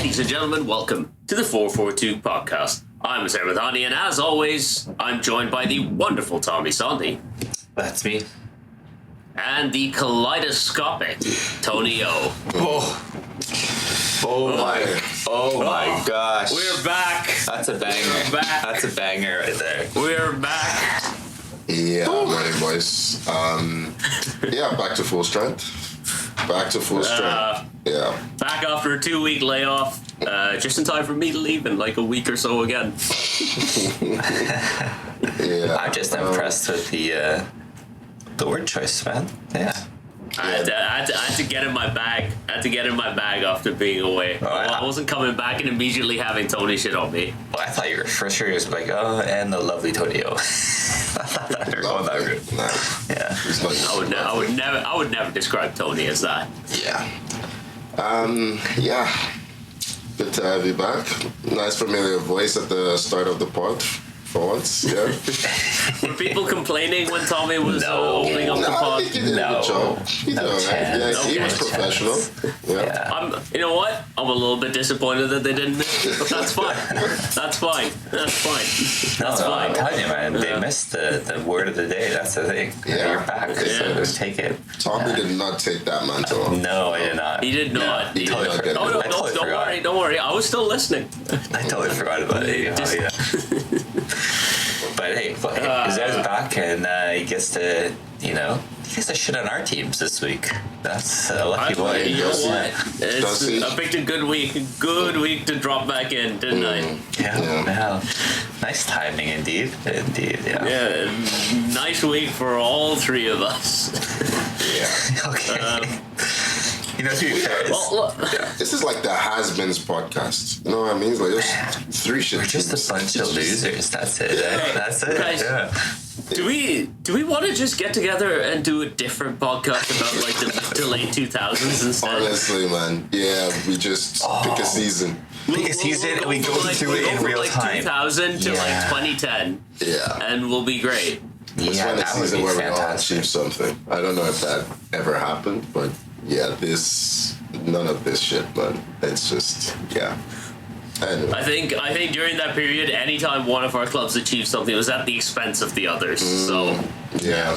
Ladies and gentlemen, welcome to the 442 podcast. I'm Sarah Mathani, and as always, I'm joined by the wonderful Tommy Sandy. That's me. And the kaleidoscopic Tony O. Oh my gosh. We're back. That's a banger. We're back. That's a banger right there. We're back. Yeah, morning, boys. Back to full strength. Yeah. Back after a 2-week layoff, just in time for me to leave in like a week or so again. Yeah. I'm just impressed with the word choice, man. Yeah. I had to get in my bag. After being away. I wasn't coming back and immediately having Tony shit on me. Well, I thought you were for sure just like, and the lovely Tony O. I thought you were going that route. Nice. Yeah. I would never describe Tony as that. Yeah. Good to have you back. Nice familiar voice at the start of the pod. For once, yeah. Were people complaining when Tommy was opening up the I pod? think he did a good job. He did all right. Yeah, he was professional. Yeah. You know what? I'm a little bit disappointed that they didn't miss it, but that's fine. That's fine. I'm telling you, man, they missed the word of the day. That's the thing. Yeah. You're back, so take it. Tommy did not take that mantle. No, I did not. He did not. He totally forgot. Oh, don't worry. I was still listening. I totally forgot about it. But hey, Zed's back and he gets to shit on our teams this week. That's a lucky boy. You know what? I picked a good week to drop back in, didn't I? Yeah. Nice timing, indeed. Yeah, nice week for all three of us. Yeah. Okay. To be fair, This is like the Has-Beens podcast. You know what I mean? It's like there's three shit. We're just a bunch of losers. That's it. That's it. Guys, yeah. Do we want to just get together and do a different podcast about like the late 2000s instead? Honestly, man. Yeah, we just pick a season. Pick a season and we go through it in real time. 2000 to like 2010. Yeah. And we'll be great. Let's find a season where we all achieve something. I don't know if that ever happened, but yeah, none of this shit, man. It's just, yeah. Anyway. I think during that period, anytime one of our clubs achieved something, it was at the expense of the others. So yeah.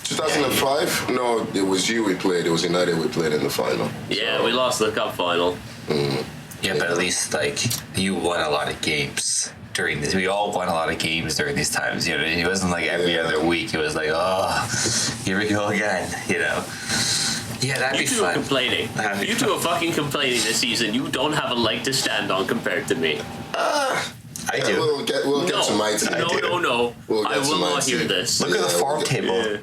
2005? No, it was you we played. It was United we played in the final. Yeah, we lost the cup final. Yeah, but at least like you won a lot of games during this. We all won a lot of games during these times. It wasn't like every other week. It was like, here we go again. Yeah, that'd be fun. You two are fucking complaining this season. You don't have a leg to stand on compared to me. I do. We'll get to my team. No. I will not hear this. Look at the form table.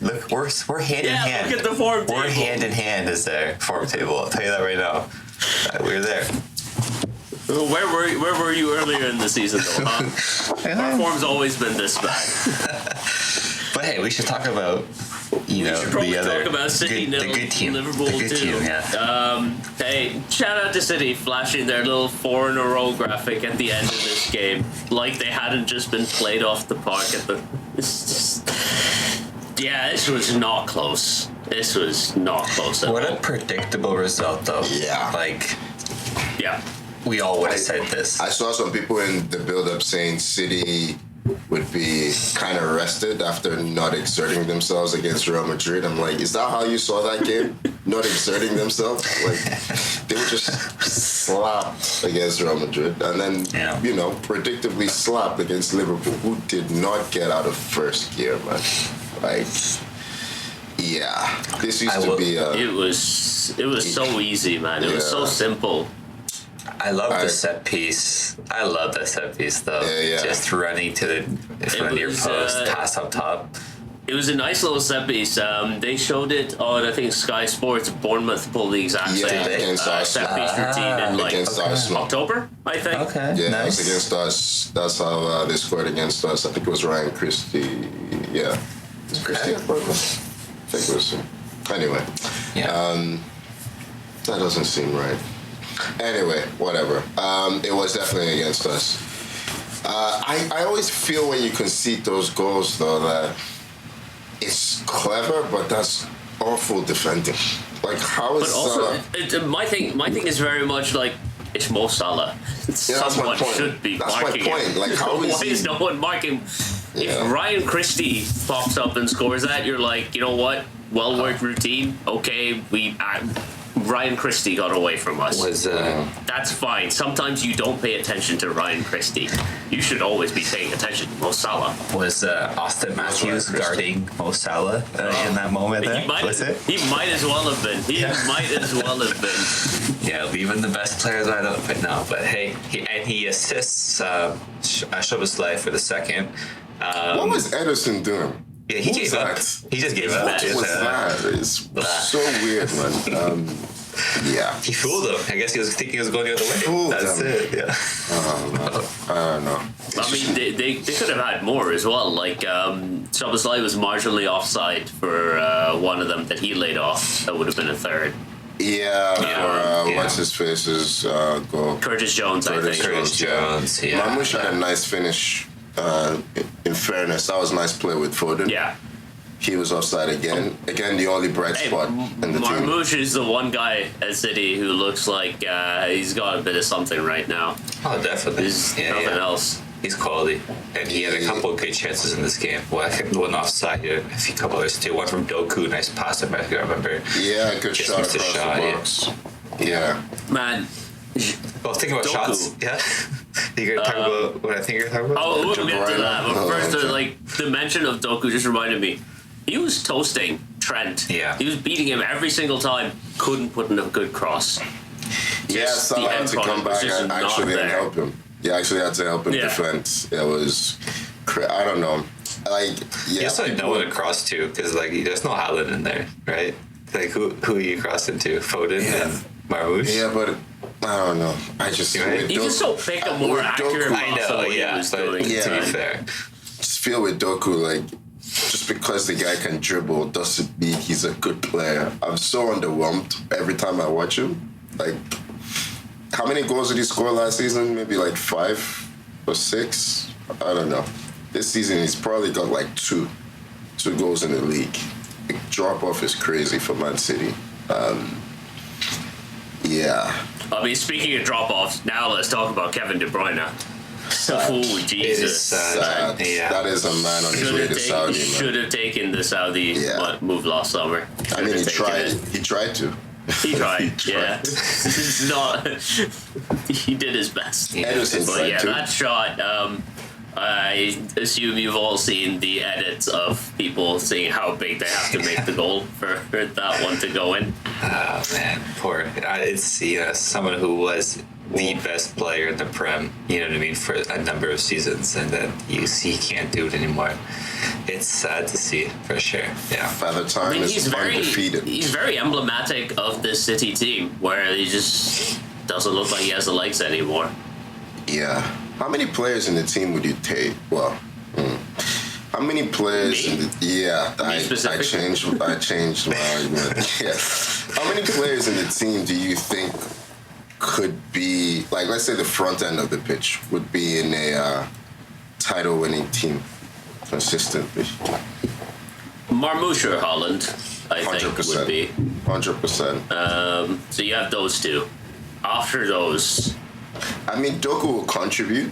Look, we're hand in hand. Look at the form table. We're hand in hand as their form table. I'll tell you that right now. We're there. Where were you earlier in the season, though? Huh? Our form's always been this bad. But hey, we should talk about talk about City the good team. Liverpool the good too. Team, yeah. Hey, shout out to City flashing their little 4-in-a-row graphic at the end of this game, like they hadn't just been played off the park at the. This was not close. This was not close at all. What a predictable result, though. Yeah. We all would have said this. I saw some people in the build-up saying City would be kind of rested after not exerting themselves against Real Madrid. I'm like, is that how you saw that game? Not exerting themselves? Like, they were just slapped against Real Madrid. And then, predictably slapped against Liverpool, who did not get out of first gear, man. Like, yeah. This used to be It was so easy, man. It was so simple. I love the set piece. I love the set piece, though. Yeah. Just running to the front of your post, pass up top. It was a nice little set piece. They showed it on, I think, Sky Sports. Bournemouth pulled the exact same set piece routine in like October, I think. Okay, yeah, nice. It was against us. That's how they scored against us. I think it was Ryan Christie. Yeah. Was Christie at Bournemouth? I think it was him. Anyway. Yeah. That doesn't seem right. Anyway, whatever. It was definitely against us. I always feel when you concede those goals, though, that it's clever, but that's awful defending. Like, how is that? But also, my thing is very much like It's Mo Salah. Yeah, that's my Someone point. should be That's my marking point. him. Like, how is Why he- is no one marking? Yeah. If Ryan Christie pops up and scores that, you're like, you know what? Well worked routine. Okay, Ryan Christie got away from us. That's fine. Sometimes you don't pay attention to Ryan Christie. You should always be paying attention to Mo Salah. Was Austin Matthews guarding Mo Salah in that moment there? He might as well have been. He might as well have been. Yeah, leaving the best players wide open now. But hey, he assists Szoboszlai for the second. What was Edison doing? Yeah, he What gave was up. that? He just gave up. What was that? It's so weird, man. Yeah. He fooled him. I guess he was thinking he was going the other way. Fooled That's him. it. Yeah. I don't know. I mean, they could have had more as well. Like, Szoboszlai was marginally offside for one of them that he laid off. That would have been a third. For what's his face's goal? Curtis Jones, I think. Curtis Jones, yeah. Marmoush had a nice finish. In fairness, that was a nice play with Foden. Yeah. He was offside again. Again, the only bright spot in the team. Marmoush is the one guy at City who looks like he's got a bit of something right now. Oh, definitely. There's nothing else. He's quality, and he had a couple of good chances in this game. Well, I think one offside, a few couple others too. One from Doku, nice pass. I remember. Yeah, good Just shot missed a across shot, the yeah. box. Yeah. Man. Well, thinking about Doku. shots, yeah. You're gonna talk about what I think you're talking about? Oh, we'll get to Bruyne. that. But Oh, first, okay. like, the mention of Doku just reminded me. He was toasting Trent. Yeah. He was beating him every single time. Couldn't put in a good cross. Yeah, Just Salah the had end to product come was back just and not actually there. help him. He actually had to help him Yeah. defend. It was, I don't know. Like, yeah. You also know what to cross to, because like there's no Haaland in there, right? Like who are you crossing to? Foden and Marmoush. Yeah, but I don't know. I just Right. with You can still pick a more with accurate Doku, I pass than know, what he yeah. was But doing. Yeah. to be fair, just feel with Doku, like, just because the guy can dribble doesn't mean he's a good player. I'm so underwhelmed every time I watch him. Like, how many goals did he score last season? Maybe like 5 or 6? I don't know. This season he's probably got like two goals in the league. The drop off is crazy for Man City. Yeah. I mean, speaking of drop-offs, now let's talk about Kevin De Bruyne. Oh, it is Jesus. sad. Yeah. That is a man on his way to Saudi, man. Should have taken the Saudi Yeah. move last summer. I mean, he Should've taken tried. it. He tried to. He tried, He yeah. tried. It's not. He did his best. Edison But tried yeah, to. that shot. I assume you've all seen the edits of people seeing how big they have to make the goal for that one to go in. Oh man, poor. It's someone who was the best player in the Prem. You know what I mean, for a number of seasons, and then you see he can't do it anymore. It's sad to see, for sure. Yeah. Father I Time mean, is undefeated. he's very emblematic of this City team, where he just doesn't look like he has the legs anymore. Yeah. How many players in the team would you take? Well, how many players? Me? In the, yeah, I specifically? changed my argument. Yeah. How many players in the team do you think could be, like, let's say the front end of the pitch would be in a title-winning team consistently? Marmoush or Holland, I think, would be. 100%. So you have those two. After those, I mean, Doku will contribute,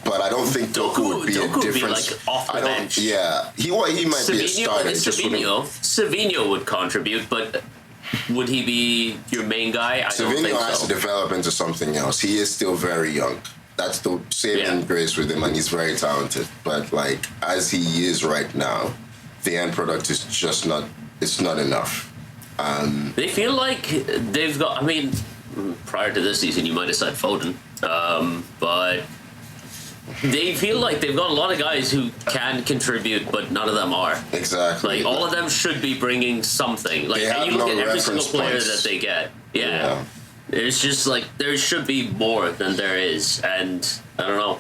but I don't think Doku would be Doku a would be, difference. like, off the I don't. bench. Yeah, he might be a starter. He just wouldn't- Savinho would contribute, but would he be your main guy? I don't Savinho think has so. to develop into something else. He is still very young. That's the saving grace with him, and he's very talented. But like as he is right now, the end product is just not. It's not enough. They feel like they've got. I mean, prior to this season, you might have said Foden, but they feel like they've got a lot of guys who can contribute, but none of them are. Exactly. Like all of them should be bringing something. Like They have you look no at every single reference player points. that they get. Yeah. It's just like there should be more than there is, and I don't know.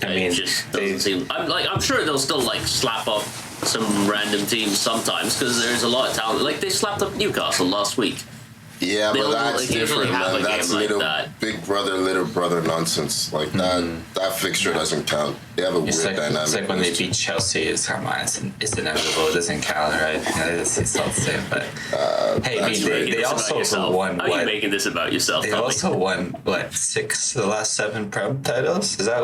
I mean, it just doesn't seem. I'm sure they'll still like slap up some random teams sometimes because there's a lot of talent. Like they slapped up Newcastle last week. Yeah, but They'll that's occasionally different, have man. a That's game like little that. big brother, little brother nonsense. Like that fixture doesn't count. They have a It's weird like, dynamic. it's like when they beat Chelsea. It's come on, it's inevitable. It doesn't count, right? It's all the same. But hey, I mean, they also won. How are you making this about yourself? They Tommy? also won 6 of the last 7 Prem titles. Is that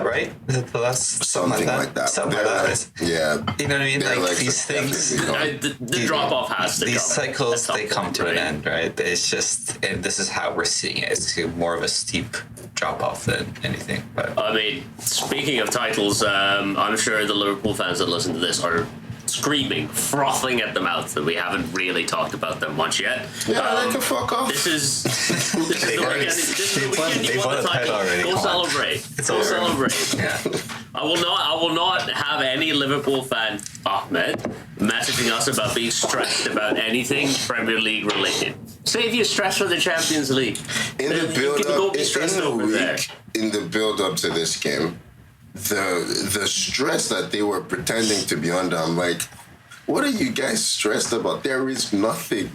right? Is it the last Something like that. Something like that. Yeah. You know what I mean? They're Like these things. The drop off has to These come. cycles, At they some come point, to an right? end, right? It's just, and this is how we're seeing it. It's more of a steep drop off than anything. But I mean, speaking of titles, I'm sure the Liverpool fans that listen to this are screaming, frothing at the mouth that we haven't really talked about them much yet. Yeah, they can fuck off. This is the weekend you they won won the a title title. already, Go come on. celebrate. It's Go over. celebrate. yeah, I will not have any Liverpool fan, Ahmed, messaging us about being stressed about anything Premier League related. Save your stress for the Champions League. In the You build can go up, be stressed in the over there. week, in the build up to this game, the stress that they were pretending to be under, I'm like, what are you guys stressed about? There is nothing.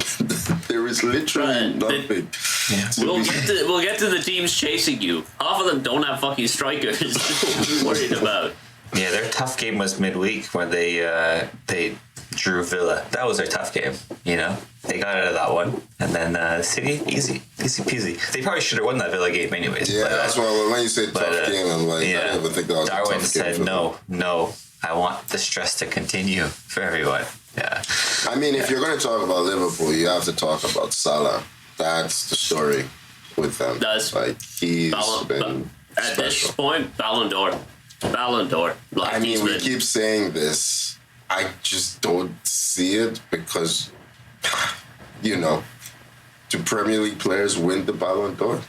There is literally Right. nothing. yeah. We'll get to the teams chasing you. Half of them don't have fucking strikers to be worried about. Yeah, their tough game was midweek when they drew Villa. That was their tough game. You know, they got out of that one, and then City, easy peasy. They probably should have won that Villa game anyways. Yeah, but, that's why when you say tough game, I'm like, yeah. I don't even think that was Darwin a tough game. said for them. no. I want the stress to continue for everyone. Yeah. I mean, if you're going to talk about Liverpool, you have to talk about Salah. That's the story with them. That's like he's been at this special. point, Ballon d'Or. Like I he's mean, we been- keep saying this. I just don't see it because, you know, do Premier League players win the Ballon d'Or?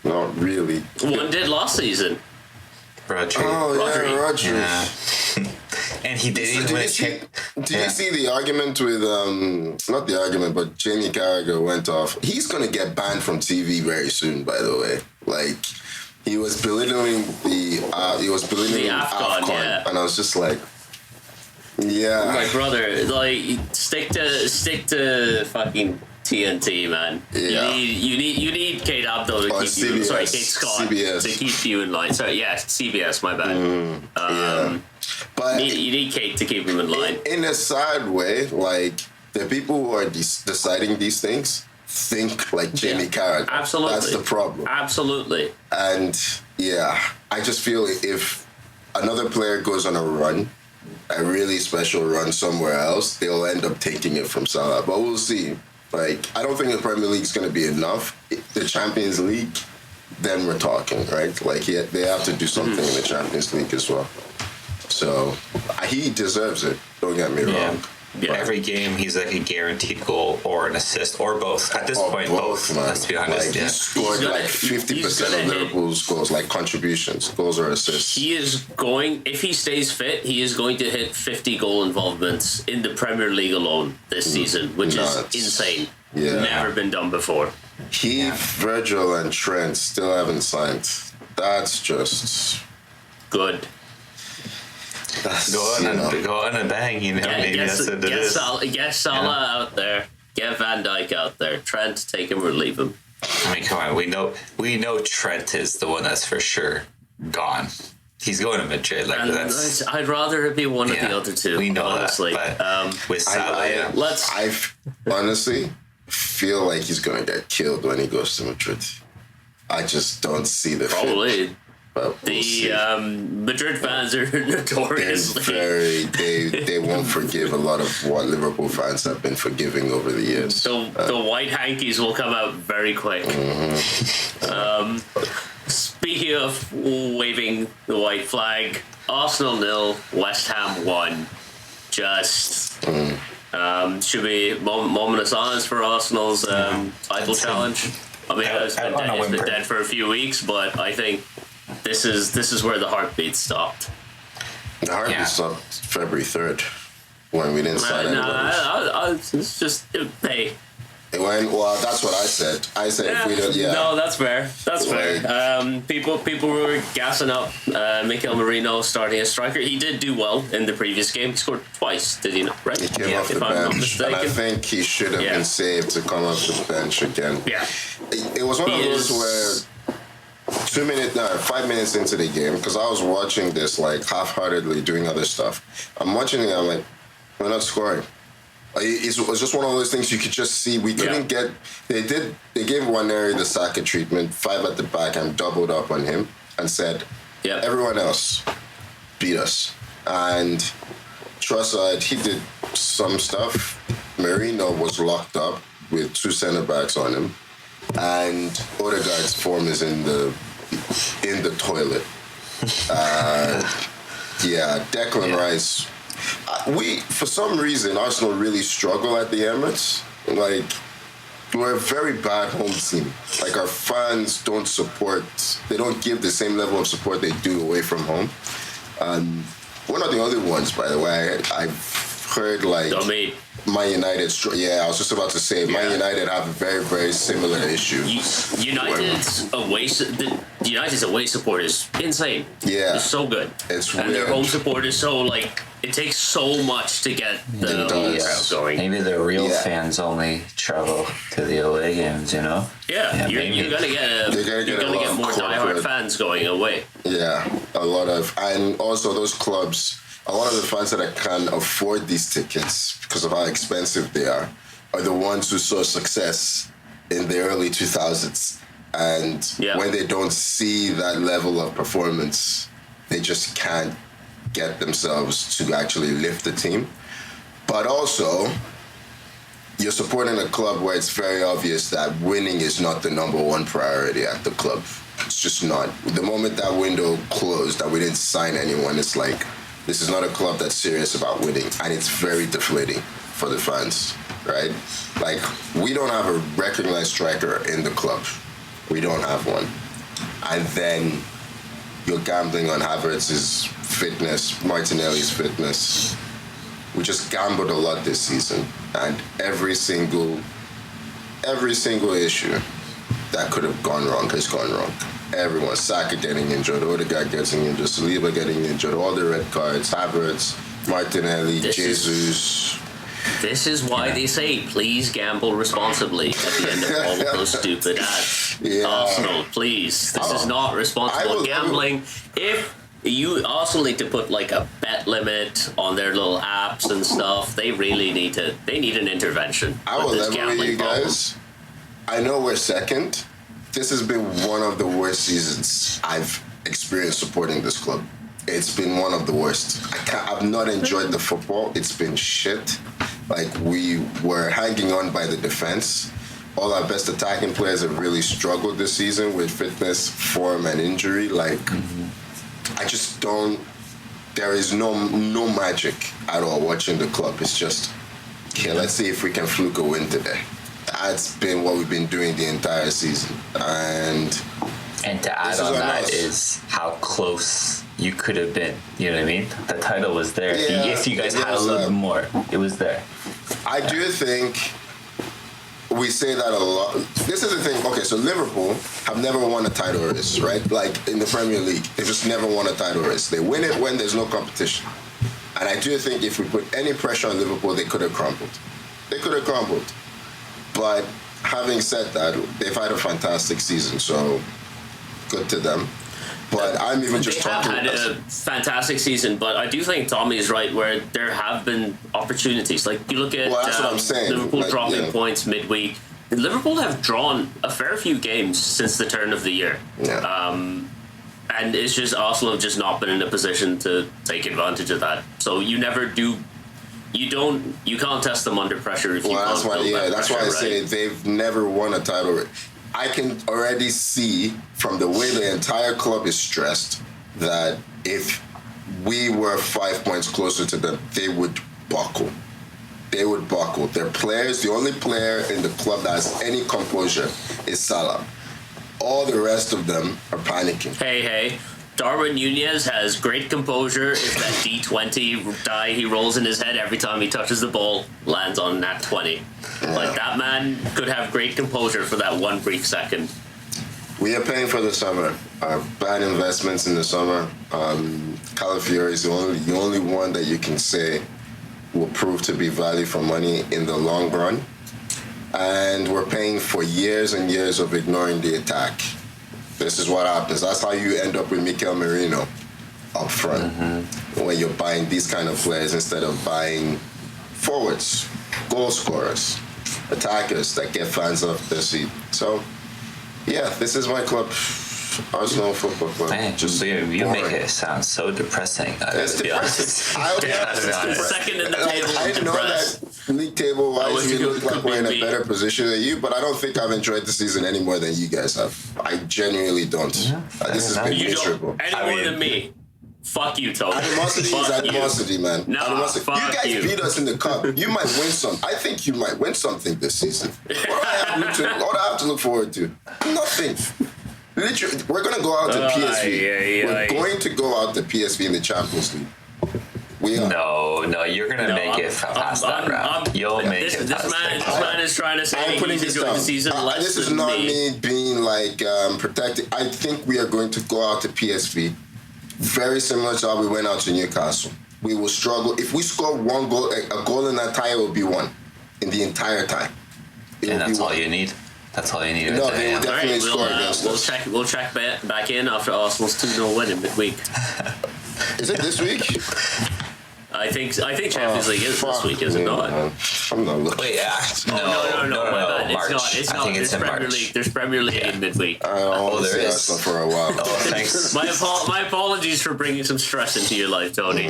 Not really. one did last season. Rodri. Oh Rodri. yeah, Rodri. Yeah. And he didn't Did even you see, check. did you see the argument with not the argument, but Jamie Carragher went off. He's gonna get banned from TV very soon, by the way. Like he was belittling the AFCON, yeah. and I was just like, yeah, My brother, like stick to fucking TNT, man. Yeah. You need Kate Abdo to Or keep you. CBS. Sorry, Kate Scott CBS. to keep you in line. Sorry, yeah, CBS. My bad. yeah. But You need Kate to keep him in line. in a sad way, like the people who are deciding these things think like Jamie Yeah. Carragher. Absolutely. That's the problem. Absolutely. And yeah, I just feel if another player goes on a run, a really special run somewhere else, they'll end up taking it from Salah. But we'll see. Like, I don't think the Premier League is going to be enough. The Champions League, then we're talking, right? Like, they have to do something in the Champions League as well. So he deserves it. Don't get me wrong. Yeah. Every game, he's like a guaranteed goal or an assist or both. At this Or point, both, man. Let's be honest. Like, Yeah. he scored He's gonna- like 50% he's of gonna hit. Liverpool's goals, like contributions, goals or assists. He is going, if he stays fit, he is going to hit 50 goal involvements in the Premier League alone this season, which nuts. is insane. Yeah. Never been done before. Virgil, and Trent still haven't signed. That's just... Good. That's, Go on you and know. go on and bang. You know, maybe that's what it is. Get Salah out there. Get Van Dijk out there. Trent, take him or leave him. I mean, come on. We know Trent is the one that's for sure gone. He's going to Madrid. Like And that's. I'd rather it be one of Yeah, the other two. we know honestly. that. But with Salah, yeah. Let's. I honestly feel like he's going to get killed when he goes to Madrid. I just don't see the fit. Probably. But we'll see. The Madrid fans are They're notoriously. they won't forgive a lot of what Liverpool fans have been forgiving over the years. The white hankies will come out very quick. Speaking of waving the white flag, Arsenal 0, West Ham 1. Just should be moment of silence for Arsenal's title challenge. I mean, it's been dead for a few weeks, but I think this is where the heartbeat stopped. The heartbeat stopped February 3rd when we didn't sign anybody. It's just hey. It went well. That's what I said. I said if we don't, No, that's fair. That's Like- fair. People were gassing up Mikel Merino starting as striker. He did do well in the previous game. He scored twice, did he not? Right? He came off the if I'm not bench, and I mistaken. think he should have been saved to come off the bench again. Yeah. It was one of He those is- where 5 minutes into the game, because I was watching this like half-heartedly doing other stuff. I'm watching it, I'm like, we're not scoring. It was just one of those things you could just see. We couldn't get. They gave Waneri the Saka treatment, 5 at the back, and doubled up on him and said, Yeah. everyone else beat us. And Trossard, he did some stuff. Merino was locked up with 2 center backs on him, and Odegaard's form is in the toilet. Declan Rice. For some reason, Arsenal really struggle at the Emirates. Like, we're a very bad home team. Like, our fans don't support. They don't give the same level of support they do away from home. We're not the only ones, by the way. I've heard like Man United. I was just about to say Man United have a very, very similar issue. United's away support is insane. Yeah, it's so good. It's and weird. Their home support is so like it takes so much to get the home crowd going. Maybe the real fans only travel to the away games, you know? Yeah, you're gonna get more diehard fans going away. Yeah, a lot of, and also those clubs. A lot of the fans that can afford these tickets because of how expensive they are the ones who saw success in the early 2000s. And when they don't see that level of performance, they just can't get themselves to actually lift the team. But also, you're supporting a club where it's very obvious that winning is not the number one priority at the club. It's just not. The moment that window closed, that we didn't sign anyone, it's like, this is not a club that's serious about winning, and it's very deflating for the fans, right? Like, we don't have a recognized striker in the club. We don't have one. And then you're gambling on Havertz's fitness, Martinelli's fitness. We just gambled a lot this season, and every single issue that could have gone wrong has gone wrong. Everyone, Saka getting injured, Odegaard getting injured, Saliba getting injured, all the red cards, Havertz, Martinelli, Jesus. This is why they say, please gamble responsibly at the end of all of those stupid ads. Arsenal, please. This is not responsible gambling. If Arsenal need to put like a bet limit on their little apps and stuff, they really need an intervention. I will level with you guys. I know we're second. This has been one of the worst seasons I've experienced supporting this club. It's been one of the worst. I've not enjoyed the football. It's been shit. Like, we were hanging on by the defense. All our best attacking players have really struggled this season with fitness, form, and injury. Like, I just don't. There is no magic at all watching the club. It's just, okay, let's see if we can fluke a win today. That's been what we've been doing the entire season. And to add on that is how close you could have been. You know what I mean? The title was there. Yeah, if you guys had a little bit more, it was there. I do think we say that a lot. This is the thing. Okay, so Liverpool have never won a title race, right? Like, in the Premier League, they just never won a title race. They win it when there's no competition. And I do think if we put any pressure on Liverpool, they could have crumbled. But having said that, they've had a fantastic season, so good to them. But I'm even just talking. They have had a fantastic season, but I do think Tommy is right where there have been opportunities. Like, you look at that's what I'm saying. Liverpool dropping points midweek. Liverpool have drawn a fair few games since the turn of the year. Yeah. And it's just Arsenal have just not been in a position to take advantage of that. So you never do. You can't test them under pressure if you can't build that that's why I say they've never won a title race. I can already see from the way the entire club is stressed that if we were 5 points closer to them, they would buckle. Their players, the only player in the club that has any composure is Salah. All the rest of them are panicking. Hey, Darwin Nunez has great composure. If that D20 die he rolls in his head every time he touches the ball lands on nat 20. Like, that man could have great composure for that one brief second. We are paying for the summer. Bad investments in the summer. Calafiori is the only one that you can say will prove to be value for money in the long run. And we're paying for years and years of ignoring the attack. This is what happens. That's how you end up with Mikel Merino up front when you're buying these kind of players instead of buying forwards, goal scorers, attackers that get fans off their seat. So, yeah, this is my club, Arsenal Football Club. Man, Just you make boring. it sound so depressing. It's depressing. I'll be honest, it's depressing. Second in the Like, table, I know depressed. that league table wish wise, we you look like could we're in be a me. better position than you, but I don't think I've enjoyed the season any more than you guys have. I genuinely don't. This has been You miserable. don't any more than me. Fuck you, Tony. Animosity is Fuck you. animosity, man. No, Animosity. fuck You guys you. beat us in the cup. You might win some. I think you might win something this season. What do I have to look forward to? Nothing. Literally, we're going to go out to PSV. We're going to go out to PSV in the Champions League. We are. No, you're gonna make it past that round. You'll make it past that This man is trying to say I'm putting he's this enjoyed down. the season less This is than not me. me being like protected. I think we are going to go out to PSV very similar to how we went out to Newcastle. We will struggle. If we score one goal, a goal in that tie, it will be one in the entire time. It And will that's be all one. you need. That's all you need. No, right they there. will definitely Alright, score against us. we'll check back in after Arsenal's 2-0 win in midweek. Is it this week? I think Champions League is this Fuck week, is it me, not? man. I'm not looking. Wait, No, my bad. March. It's I not. think it's There's in Premier March. League. There's Premier League in midweek. I don't want to there see is. Arsenal for a while. Oh, thanks. My apologies for bringing some stress into your life, Tony.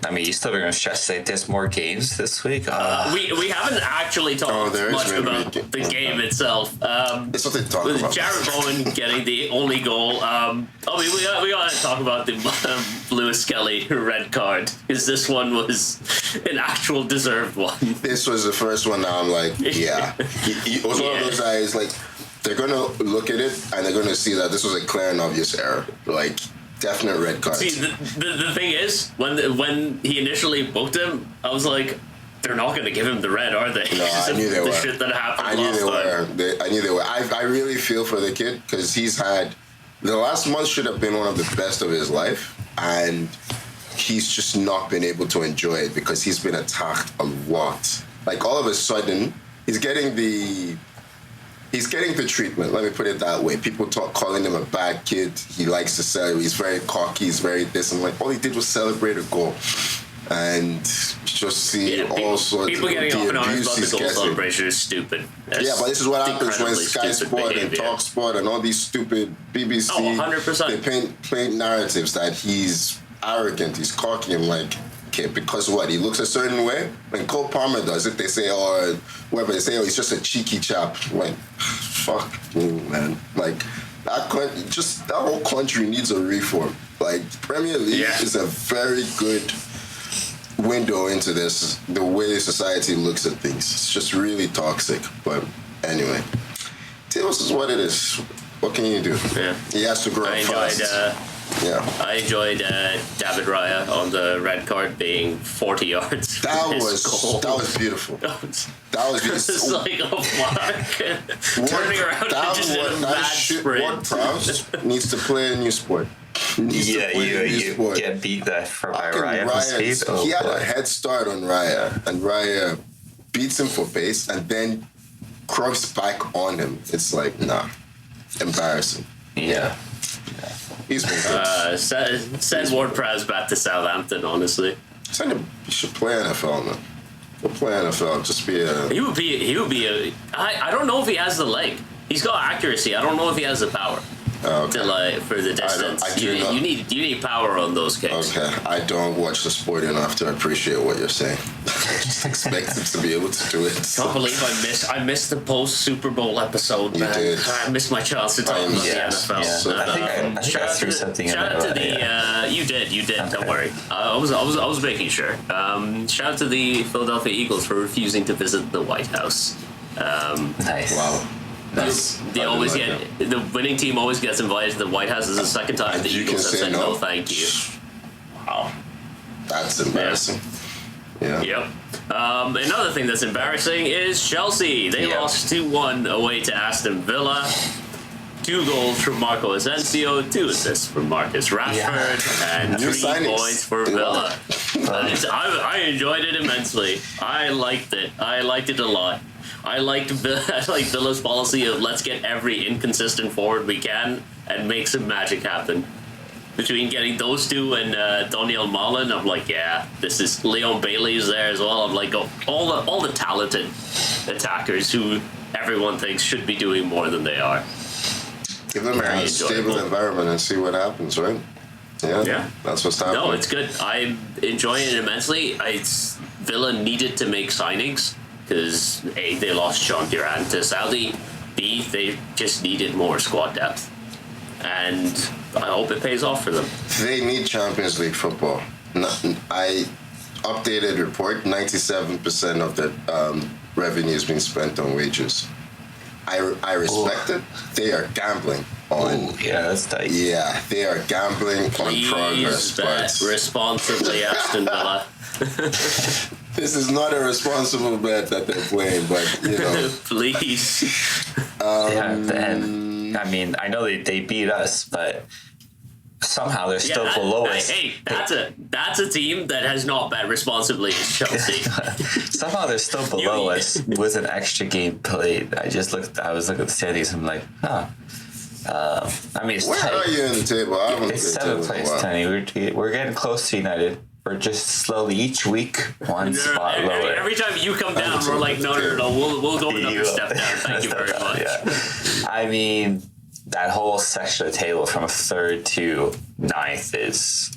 I mean, you still gonna stress like there's more games this week. We haven't actually talked there is much Premier about League. the game itself. It's what they talk With about. Jared Bowen getting the only goal. We got to talk about the Lewis Skelly red card, because this one was an actual deserved one. This was the first one that I'm like, yeah. It was one of those guys, like, they're going to look at it and they're going to see that this was a clear and obvious error. Like, definite red card. See, the thing is, when he initially booked him, I was like, they're not going to give him the red, are they? No, I knew they the were. shit that happened I knew last they time. were. I knew they were. I really feel for the kid because he's had the last month should have been one of the best of his life, and he's just not been able to enjoy it because he's been attacked a lot. Like all of a sudden, he's getting the treatment. Let me put it that way. People calling him a bad kid. He likes to celebrate. He's very cocky. He's very this. I'm like, all he did was celebrate a goal, and just see all sorts people of getting the off and on abuse about the he's goal getting. celebration is stupid. That's Yeah, but this is what happens when incredibly Sky stupid Sport and behavior. Talk Sport and all these stupid BBC, 100%. they paint narratives that he's arrogant, he's cocky, and like, okay, because what? He looks a certain way? When Cole Palmer does it, they say, or whoever, they say, oh, he's just a cheeky chap. I'm like, fuck you, man. Like, that whole country needs a reform. Like, Premier League is a very good window into this, the way society looks at things. It's just really toxic. But anyway, this is what it is. What can you do? Yeah. He has to grow up fast. I enjoyed David Raya on the red card being 40 yards from That his goal. was beautiful. That was beautiful. It's like a flag turning around and just in a mad sprint. What Prowse needs to play a new sport. You get beat that for by Raya for speed. He had a head start on Raya, and Raya beats him for pace, and then croaks back on him. It's like, nah, embarrassing. Yeah. He's been good. Send Ward Prowse back to Southampton, honestly. Send him. He should play NFL, man. He'll play NFL. Just be a. He would be a. I don't know if he has the leg. He's got accuracy. I don't know if he has the power. Okay. To for the distance. You need power on those kicks. Okay, I don't watch the sport enough to appreciate what you're saying. I just expect him to be able to do it. I can't believe I missed the post Super Bowl episode, man. You did. I missed my chance to talk about the NFL. Yeah. So I think I threw something in shout out to there. the you did. Okay. Don't worry. I was making sure. Shout out to the Philadelphia Eagles for refusing to visit the White House. Nice. Wow. They always get the winning team always gets invited to the White House as the second time the You Eagles can have say said no. no, thank you. Wow. That's embarrassing. Yeah. Yep. Another thing that's embarrassing is Chelsea. They lost 2-1 away to Aston Villa. 2 goals from Marco Asensio, 2 assists from Marcus Rashford, and New 3 signings. points for Villa. I enjoyed it immensely. I liked it. I liked it a lot. I liked Villa's policy of let's get every inconsistent forward we can and make some magic happen. Between getting those 2 and Daniel Malen, I'm like, yeah, this is Leon Bailey's there as well. I'm like, all the talented attackers who everyone thinks should be doing more than they are. Give them a stable environment and see what happens, right? Yeah. That's what's happening. No, it's good. I'm enjoying it immensely. Villa needed to make signings because A, they lost Sean Duran to Saudi. B, they just needed more squad depth. And I hope it pays off for them. They need Champions League football. I updated report, 97% of the revenue is being spent on wages. I respect it. They are gambling on. Yeah, that's tight. Yeah, they are gambling on progress. Bet responsibly, Aston Villa. This is not a responsible bet that they're playing, but you know. Please. And I mean, I know they beat us, but somehow they're still below us. Hey, that's a team that has not bet responsibly. It's Chelsea. Somehow they're still below us with an extra game played. I was looking at the standings. I'm like, huh. I mean, it's Where tight. are you in the table? I haven't It's looked at the 7th table place, in a while. Tony. We're getting close to United. We're just slowly each week one spot lower. Every time you come down, we're like, no, we'll go another step down. Thank you very much. Yeah. I mean, that whole section of the table from 3rd to 9th is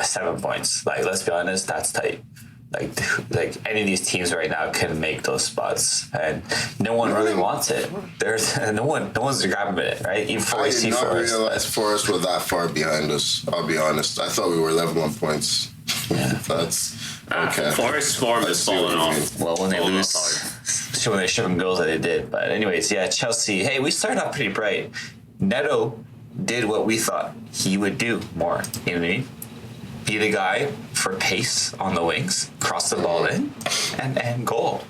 7 points. Like, let's be honest, that's tight. Like any of these teams right now can make those spots, and no one really wants it. There's no one's grabbing it, right? Even I did not realize Forest were that far behind us. I'll be honest. I thought we were level on points. Yeah. That's okay. Forest form is falling off. Well, when they Falling lose, off when they ship them goals that they did. But anyways, yeah, Chelsea. Hey, we started off pretty bright. Neto did what we thought he would do more. You know what I mean? Be the guy for pace on the wings, cross the ball in, and goal.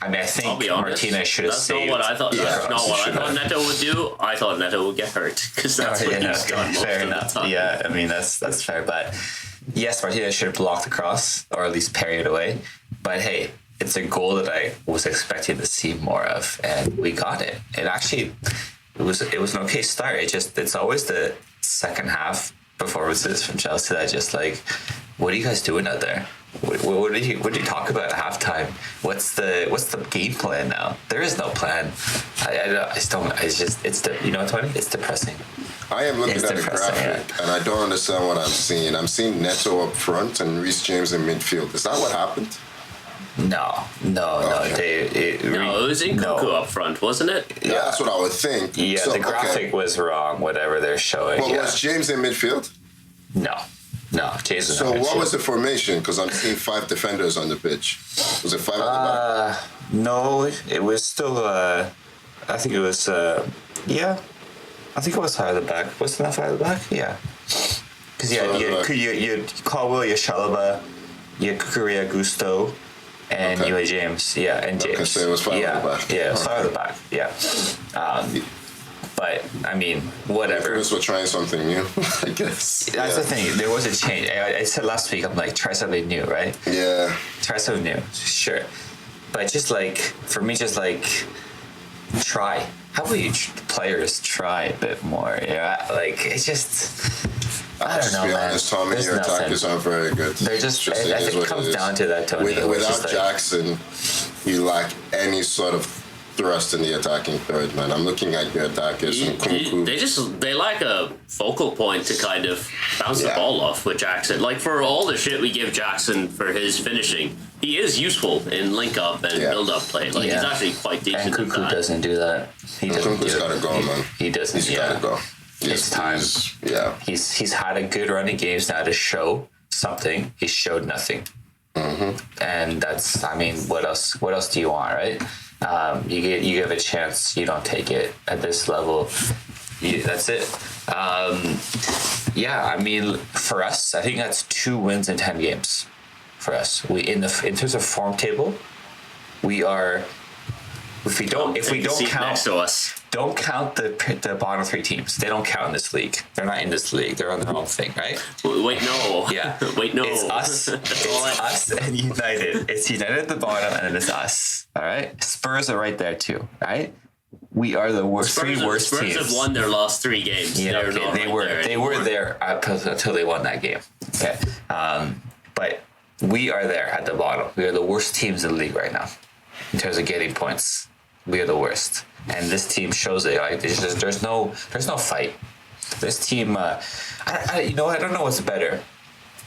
I mean, I think I'll be honest, Martinez should have that's saved. not what I thought. That's not what I thought should've. Neto would do. I thought Neto would get hurt because that's what he's done most fair of enough. the time. Yeah, I mean that's fair. But yes, Martinez should have blocked the cross or at least parried it away. But hey, it's a goal that I was expecting to see more of, and we got it. It actually it was an okay start. It's always the second half performances from Chelsea that just like, what are you guys doing out there? What did you talk about at halftime? What's the game plan now? There is no plan. You know what, Tony? It's depressing. I am looking It's at the depressing, graphic and I don't understand what I'm seeing. I'm seeing Neto up front and Reece James in midfield. Is that what happened? No. Okay. No, it was Nkunku up front, wasn't it? Yeah, that's what I would think. Yeah, So, the graphic was wrong. Whatever they're showing. Well, was James in midfield? No, Jason. So what was the formation? Because I'm seeing 5 defenders on the pitch. Was it 5 at the back? No, it was still. I think it was. Yeah, I think it was 5 at the back. Wasn't that 5 at the back? Yeah. Because you had Caldwell, you had Shalaba, you had Kukurea, Gusto, and you had James. Yeah, and James. Okay, so it was 5 at the back. Yeah, it was 5 at the back. Yeah. But I mean, whatever. Because we're trying something new, I guess. That's the thing. There was a change. I said last week, I'm like, try something new, right? Yeah. Try something new, sure. But just like, for me, just like, try. How about you players try a bit more? Yeah, like, it's just, I don't know, To be man. honest, Tommy, There's your nothing. attackers aren't very good. They're just, it I is think what it comes is. down to that, Tony. Without Jackson, you lack any sort of thrust in the attacking third, man. I'm looking at your attackers and Kunku. They lack a focal point to kind of bounce the ball off with Jackson. Like, for all the shit we give Jackson for his finishing, he is useful in link up and build up play. Like, he's actually quite decent. And Kuku doesn't do that. Kunku's gotta go, man. He doesn't. He's gotta go. It's time. He's had a good run of games now to show something. He showed nothing. And that's, I mean, what else do you want, right? You give a chance, you don't take it at this level. That's it. I mean, for us, I think that's 2 wins in 10 games. For us, in terms of form table, we are. If we don't count next to us. Don't count the bottom 3 teams. They don't count in this league. They're not in this league. They're on their own thing, right? Wait, no. Yeah. Wait, no. It's us. It's us and United. It's United at the bottom, and then it's us. All right. Spurs are right there too. Right. We are the worst. Spurs 3 worst teams. Spurs have won their last 3 games. Yeah, they were there until they won that game. Okay. But we are there at the bottom. We are the worst teams in the league right now in terms of getting points. We are the worst, and this team shows it. Like there's no fight. This team, I don't know what's better.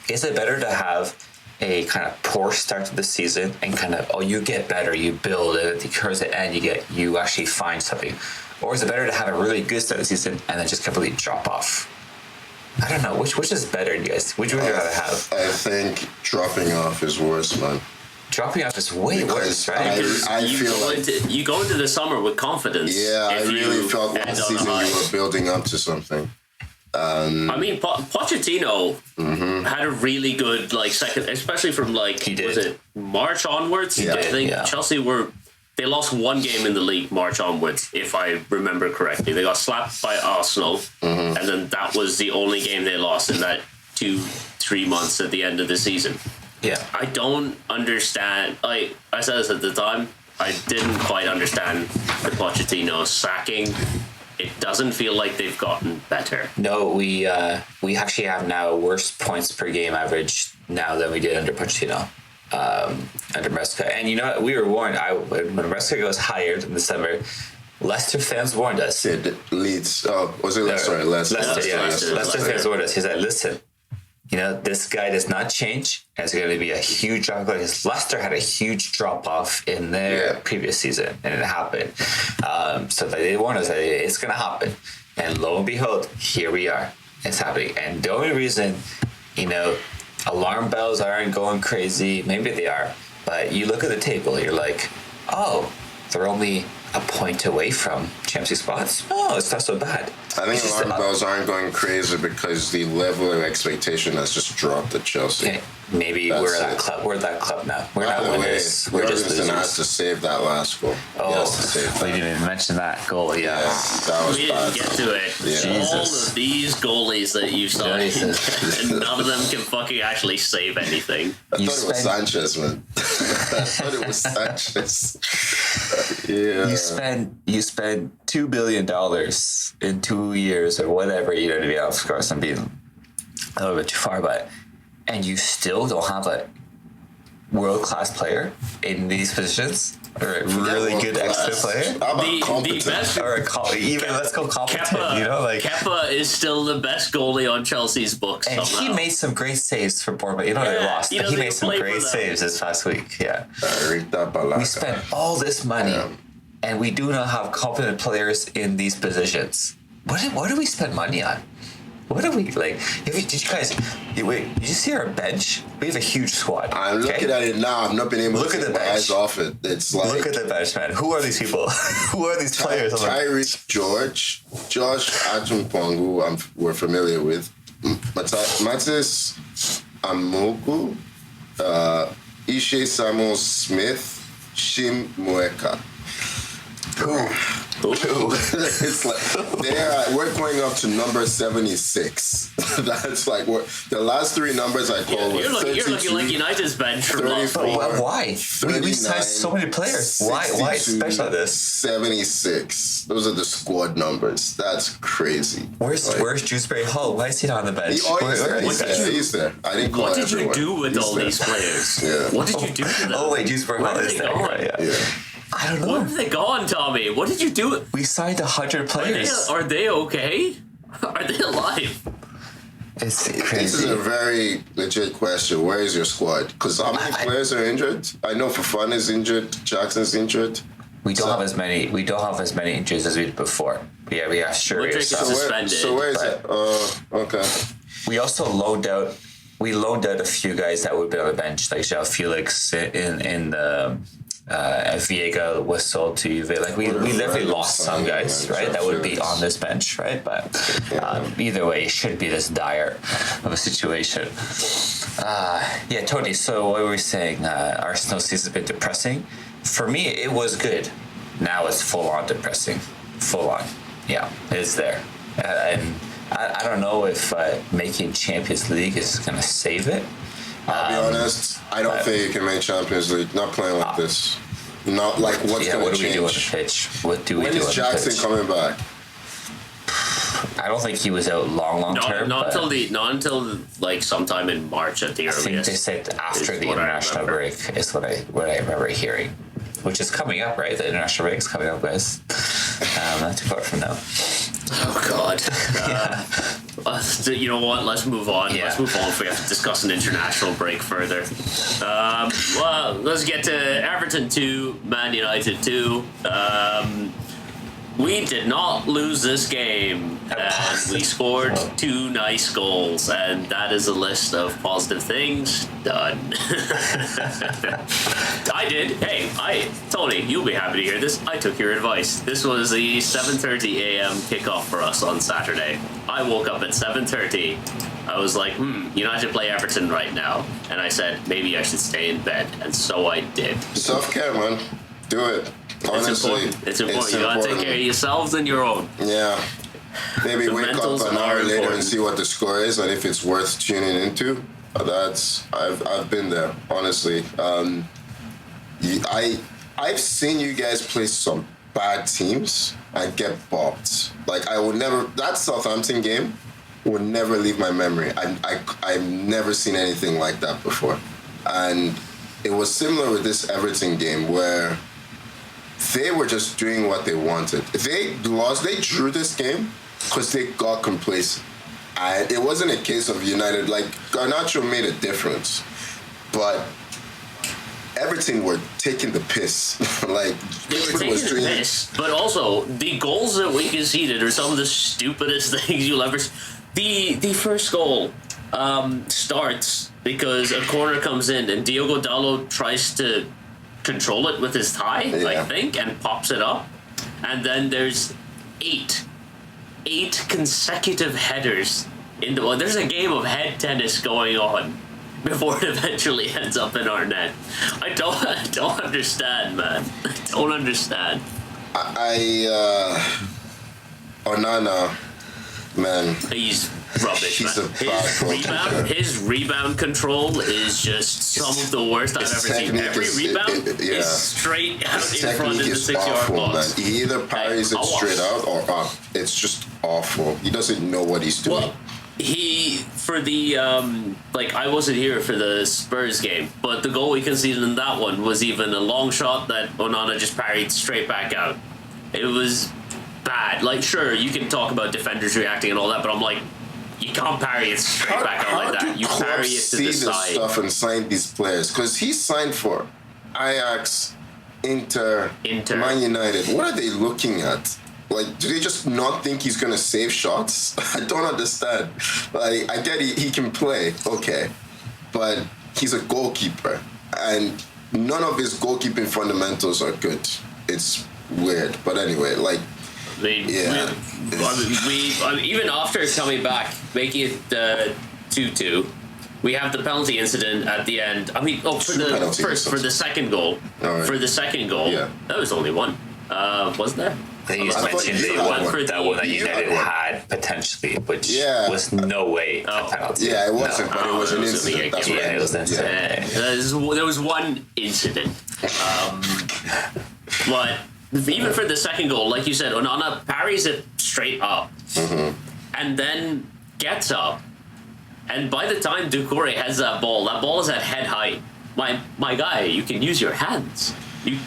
Is it better to have a kind of poor start to the season and kind of you get better, you build, and towards the end you actually find something, or is it better to have a really good start to the season and then just completely drop off? I don't know which is better, you guys. Which would you rather have? I think dropping off is worse, man. Dropping off is way worse, right? You go into the summer with confidence. Yeah, I really felt last season you were building up to something. I mean, Pochettino had a really good second, especially from was it March onwards? Yeah, I think Chelsea they lost 1 game in the league March onwards, if I remember correctly. They got slapped by Arsenal, and then that was the only game they lost in that 2-3 months at the end of the season. Yeah, I don't understand. I said this at the time. I didn't quite understand the Pochettino sacking. It doesn't feel like they've gotten better. No, we actually have now worse points per game average now than we did under Pochettino, under Maresca. And you know what? We were warned. When Maresca goes higher in the summer, Leicester fans warned us. Leeds. Oh, was it Leicester? Leicester. Leicester fans warned us. He's like, listen. This guy does not change. It's going to be a huge drop. Because Leicester had a huge drop off in their previous season, and it happened. So they warned us that it's going to happen. And lo and behold, here we are. It's happening. And the only reason, alarm bells aren't going crazy, maybe they are, but you look at the table, you're like, oh, they're only a point away from Champions League spots. Oh, it's not so bad. I think alarm bells aren't going crazy because the level of expectation has just dropped at Chelsea. Okay. Maybe we're that club. We're that club now. We're not winners. We're just losers. Has to save that last goal. We didn't even mention that goal. Yeah, that was we bad. didn't get to it. Yeah. All of these goalies that you saw, and none of them can fucking actually save anything. I thought it was Sanchez, man. I thought it was Sanchez. Yeah. You spend $2 billion in 2 years or whatever. Of course, I'm being a little bit too far, but. And you still don't have a world-class player in these positions, or a really good extra player. The best, or let's go competent. Kepa is still the best goalie on Chelsea's books. And somehow. he made some great saves for Bournemouth. They lost, but he made some great saves this past week. Yeah, we spent all this money, and we do not have competent players in these positions. What do we spend money on? What are we like? Did you see our bench? We have a huge squad. I'm looking at it now. I've not been able to take my eyes off it. It's like, look at the bench, man. Who are these people? Who are these players? Tyrese George, Josh Atumpongu, we're familiar with. Matis Amogu, Ishe Samuel Smith, Shim Mueka. It's like we're going up to number 76. That's like what the last 3 numbers I called. You're looking like United's bench from last week. Why? We signed so many players. Why it's special at this? 76. Those are the squad numbers. That's crazy. Where's Dewsbury Hall? Why is he not on the bench? He's there. I didn't call What did you do with all these players? Yeah. What did you do to them? Oh wait, Dewsbury Hall is there. Yeah. I don't know. Where have they gone, Tommy? What did you do? We signed 100 players. Are they okay? Are they alive? It's crazy. This is a very legit question. Where is your squad? Because how many players are injured? I know Fofana is injured. Jackson's injured. We don't have as many injuries as we did before. Yeah, we are sure. Mudryk is suspended. So where is it? Okay. We also loaned out a few guys that would be on the bench, like João Felix in Viega was sold to Juve. Like we literally lost some guys, right? That would be on this bench, right? But either way, it should be this dire of a situation. Yeah, Tony. So what were we saying? Arsenal season's been depressing. For me, it was good. Now it's full on depressing. Full on. Yeah, it's there. And I don't know if making Champions League is going to save it. I'll be honest, I don't think you can make Champions League. Not playing like this. Not like what's going to change. What do we do on the pitch? What do we do on the pitch? When is Jackson coming back? I don't think he was out long term. Not until like sometime in March at the earliest. I think they said after the international break is what I remember hearing, which is coming up, right? The international break is coming up, guys. Not too far from now. Oh God. You know what? Let's move on. Yeah. Let's move on if we have to discuss an international break further. Well, let's get to Everton 2, Man United 2. We did not lose this game, and we scored 2 nice goals, and that is a list of positive things. Done. I did. Hey, Tony, you'll be happy to hear this. I took your advice. This was the 7:30 a.m. kickoff for us on Saturday. I woke up at 7:30. I was like, United play Everton right now, and I said maybe I should stay in bed, and so I did. Self-care, man. Do it. Honestly, it's important. You gotta take care of yourselves and your own. Yeah. Maybe The wake up mentals an hour are later and important. see what the score is and if it's worth tuning into. I've been there, honestly. I've seen you guys play some bad teams and get bopped. Like I would never. That Southampton game would never leave my memory. I've never seen anything like that before, and it was similar with this Everton game where they were just doing what they wanted. They drew this game because they got complacent. And it wasn't a case of United, like, Garnacho made a difference. But Everton were taking the piss. Like, They were Everton was taking the doing piss, but also the goals that we conceded are some of the stupidest things you'll ever. The first goal starts because a corner comes in and Diogo Dalot tries to control it with his thigh, I think, and pops it up, and then there's eight consecutive headers in the. Well, there's a game of head tennis going on before it eventually ends up in our net. I don't understand, man. I don't understand. Onana, man. He's rubbish, He's man. a bad goalkeeper. His rebound control is just some of the worst I've ever seen. technique Every is- rebound yeah. is straight out His in front of technique the is 6-yard awful, box. man. He either parries it I'll straight watch. out or up. It's just awful. He doesn't know what he's doing. Well, for the I wasn't here for the Spurs game, but the goal we conceded in that one was even a long shot that Onana just parried straight back out. It was bad. Like, sure, you can talk about defenders reacting and all that, but I'm like, you can't parry it straight back out like that. You parry it to see the this side. stuff and sign these players? Because he signed for Ajax, Inter, Man United. What are they looking at? Like, do they just not think he's gonna save shots? I don't understand. Like, I get he can play, okay, but he's a goalkeeper, and none of his goalkeeping fundamentals are good. It's weird, but anyway, like. Yeah. Even after coming back, making it 2-2, we have the penalty incident at the end. I mean, for the second goal. Right. For the second goal, Yeah. that was only one, wasn't there? They just I thought mentioned you they had won one. that one that You had United one. had potentially, which Yeah. was no way a penalty. Yeah, it wasn't, but it was an it was a incident. big That's game. what I Yeah, it was an meant. incident. There was one incident. But even for the second goal, like you said, Onana parries it straight up and then gets up. And by the time Doucouré has that ball is at head height. My guy, you can use your hands. You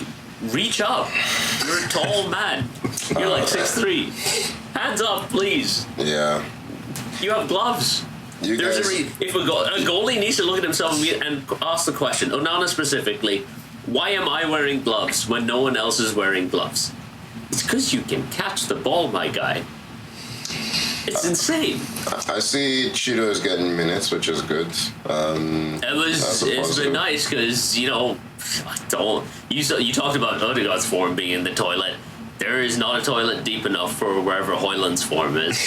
reach up. You're a tall man. You're like 6'3". Hands up, please. Yeah. You have gloves. You There's guys, if a goalie needs to look at himself and ask the question, Onana specifically, why am I wearing gloves when no one else is wearing gloves? It's because you can catch the ball, my guy. It's insane. I see Cheeto's getting minutes, which is good. It's been nice because you talked about Odegaard's form being in the toilet. There is not a toilet deep enough for wherever Højlund's form is.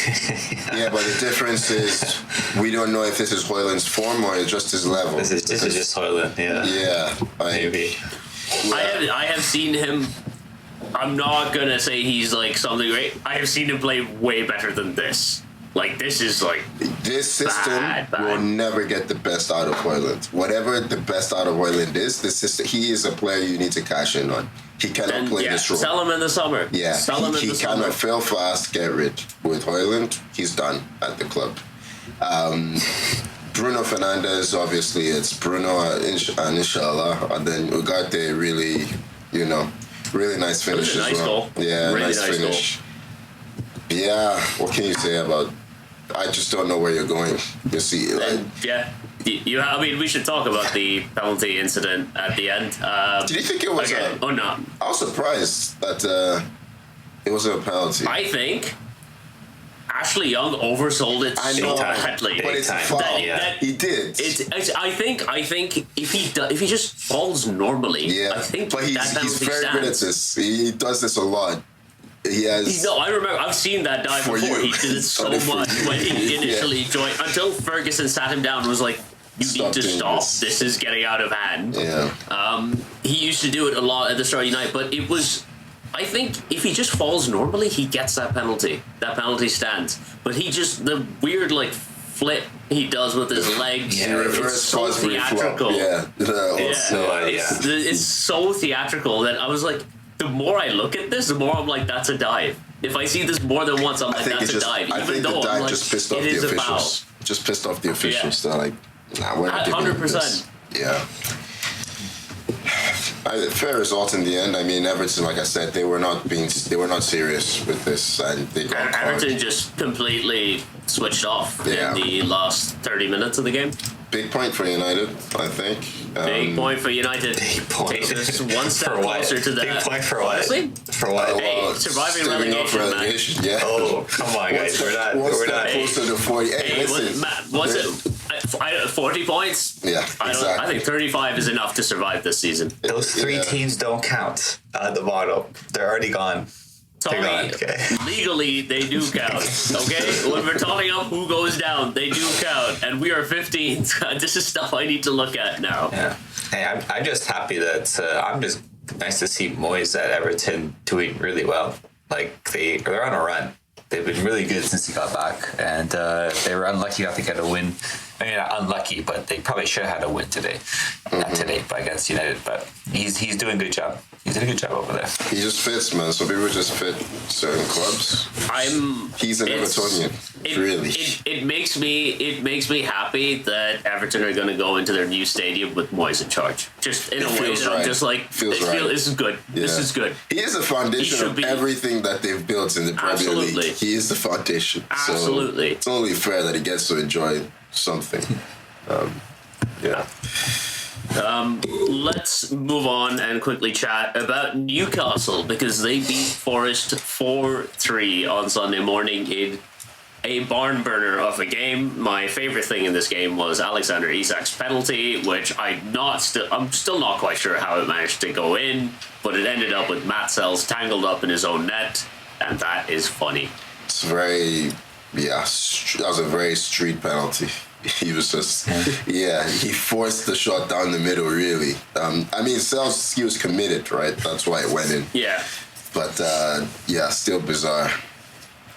Yeah, but the difference is we don't know if this is Højlund's form or just his level. This is just Højlund, yeah. Yeah, Maybe. Yeah. I have seen him. I'm not gonna say he's like something great. I have seen him play way better than this. Like this is like this system bad. will never get the best out of Højlund. Whatever the best out of Højlund is, this system, he is a player you need to cash in on. He cannot play this role. Sell him in the summer. Yeah, he summer. cannot fail fast, get rich. With Højlund, he's done at the club. Bruno Fernandes, obviously, it's Bruno and Inshallah. And then Ugarte, really, really nice finish as well. Goal. Yeah, really nice finish. Goal. Yeah, what can you say about? I just don't know where you're going. You see, like, I mean, we should talk about the penalty incident at the end. Did you think it was? Or not? I was surprised that it wasn't a penalty. I think Ashley Young oversold it so badly. But it's a foul. He did. I think if he just falls normally, I think but he's very good at this. He does this a lot. He has. No, I remember. I've seen that dive before. He did it so much when he initially joined. Until Ferguson sat him down and was like, "You need to stop. This is getting out of hand." Yeah. He used to do it a lot at the start of United, but it was. I think if he just falls normally, he gets that penalty. That penalty stands. But the weird flip he does with his legs. Yeah, it's so theatrical. It's so theatrical that I was like. The more I look at this, the more I'm like, that's a dive. If I see this more than once, I'm like, that's a dive. Even though the dive I'm like, just pissed off it the is officials. a foul. Just pissed off the officials. They're like, nah, we're not giving 100%. Yeah. Fair result in the end. I mean, Everton, like I said, they were not serious with this, and they got caught. Everton just completely switched off in the last 30 minutes of the game. Big point for United, I think. Big point for United. Big point. Takes us one step closer to that. Big point for what? Honestly? For what? Hey, surviving relegation, yeah. Oh, come on, guys. We're not closer to 40. Hey, listen. What's it? 40 points? Yeah, exactly. I think 35 is enough to survive this season. Those three teams don't count at the bottom. They're already gone. Tommy, legally they do count. Okay, when we're talking up who goes down, they do count, and we are 15th. This is stuff I need to look at now. Yeah. Hey, I'm just happy that I'm just nice to see Moyes at Everton doing really well. Like they're on a run. They've been really good since he got back, and they were unlucky not to get a win. I mean, not unlucky, but they probably should have had a win today. Not today, but against United. But he's doing a good job. He did a good job over there. He just fits, man. So people just fit certain clubs. He's an Evertonian. Really. It makes me happy that Everton are going to go into their new stadium with Moyes in charge. Just in a way that I'm just like, this is good. Yeah. This is good. He is the foundation of everything that they've built in the Premier League. He is the foundation. Absolutely. So it's only fair that he gets to enjoy something. Yeah. Let's move on and quickly chat about Newcastle because they beat Forest 4-3 on Sunday morning in a barn burner of a game. My favorite thing in this game was Alexander Isak's penalty, which I'm still not quite sure how it managed to go in, but it ended up with Matt Sells tangled up in his own net, and that is funny. It's that was a very street penalty. He was just, he forced the shot down the middle, really. I mean, Sells, he was committed, right? That's why it went in. Yeah. But, still bizarre.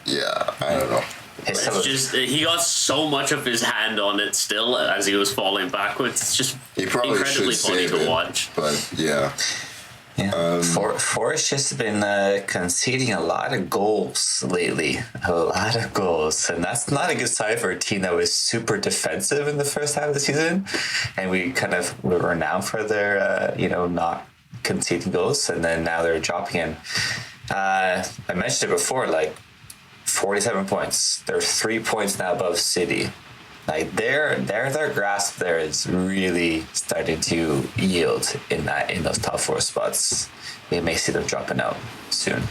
Yeah, I don't know. It's just, he got so much of his hand on it still as he was falling backwards. It's just incredibly funny to watch. But, yeah. Yeah. Forest just been conceding a lot of goals lately. A lot of goals. And that's not a good sign for a team that was super defensive in the first half of the season. And we were renowned for their, not conceding goals. And then now they're dropping in. I mentioned it before, 47 points. They're 3 points now above City. Their grasp there is really starting to yield in those top four spots. We may see them dropping out soon.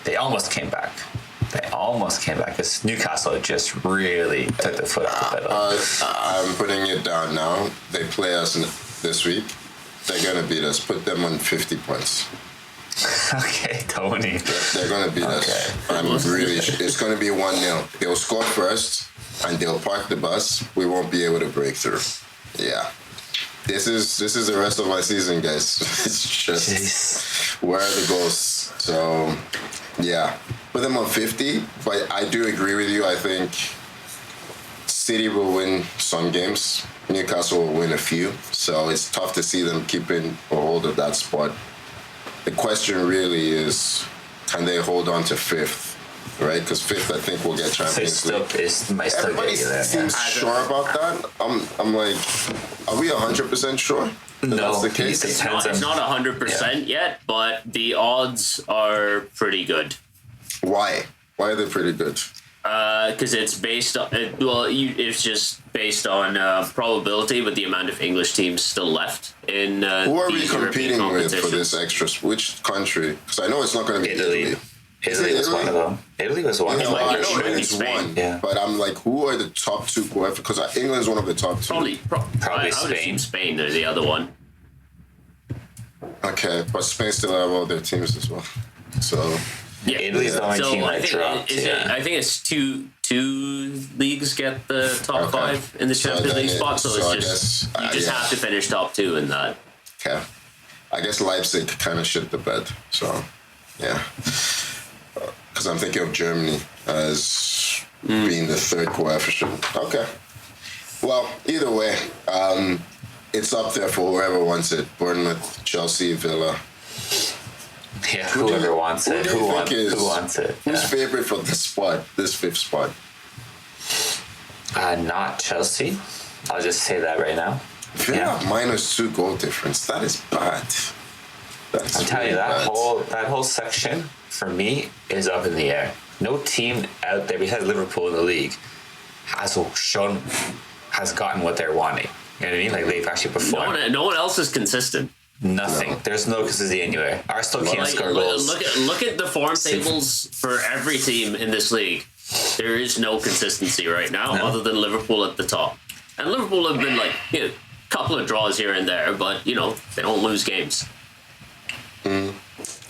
They almost came back, They almost came back because Newcastle just really took the foot off the pedal. I'm putting it down now. They play us this week. They're going to beat us. Put them on 50 points. Okay, Tony. They're going to beat us. I'm really. It's going to be 1-0. They'll score first, and they'll park the bus. We won't be able to break through. Yeah. This is the rest of my season, guys. It's just where are the goals? So, yeah. Put them on 50, but I do agree with you. I think City will win some games. Newcastle will win a few. So it's tough to see them keeping a hold of that spot. The question really is, can they hold on to fifth? Right? Because fifth, I think, will get Champions League. Everybody seems sure about that. I'm like, are we 100% sure? No, that's the case. It's not 100% yet, but the odds are pretty good. Why? Why are they pretty good? Because it's based on it's just based on probability with the amount of English teams still left in. Who are we competing with for competition. this extra? Which country? Because I know it's not going to be Italy. Italy was one of them. Italy was one. I know it's it's one, Yeah. but I'm like, who are the top two? Because England's one of the top two. Probably Probably I would assume Spain. Spain are the other one. Okay, but Spain still have all their teams as well. So Yeah, Italy's the only team that dropped. I think it's two leagues get the top Okay. five in the So Champions then League spot. So I it's just guess, you just yeah. have to finish top two in that. Okay. I guess Leipzig kind of shit the bed. So, yeah. Because I'm thinking of Germany as being the third coefficient. Okay. Well, either way, it's up there for whoever wants it. Bournemouth, Chelsea, Villa. Yeah, whoever wants it. Who wants it? Who's favorite for this spot, this fifth spot? Not Chelsea. I'll just say that right now. Villa -2 goal difference. That is bad. That's I'm telling you, really that whole section for me is up in the air. No team out there besides Liverpool in the league has gotten what they're wanting. You know what I mean? Like they've actually performed. No one else is consistent. Nothing. No. There's no consistency anywhere. Arsenal can't Like, score goals. look at the form tables for every team in this league. There is no consistency right now, other than Liverpool at the top. And Liverpool have been like a couple of draws here and there, but they don't lose games.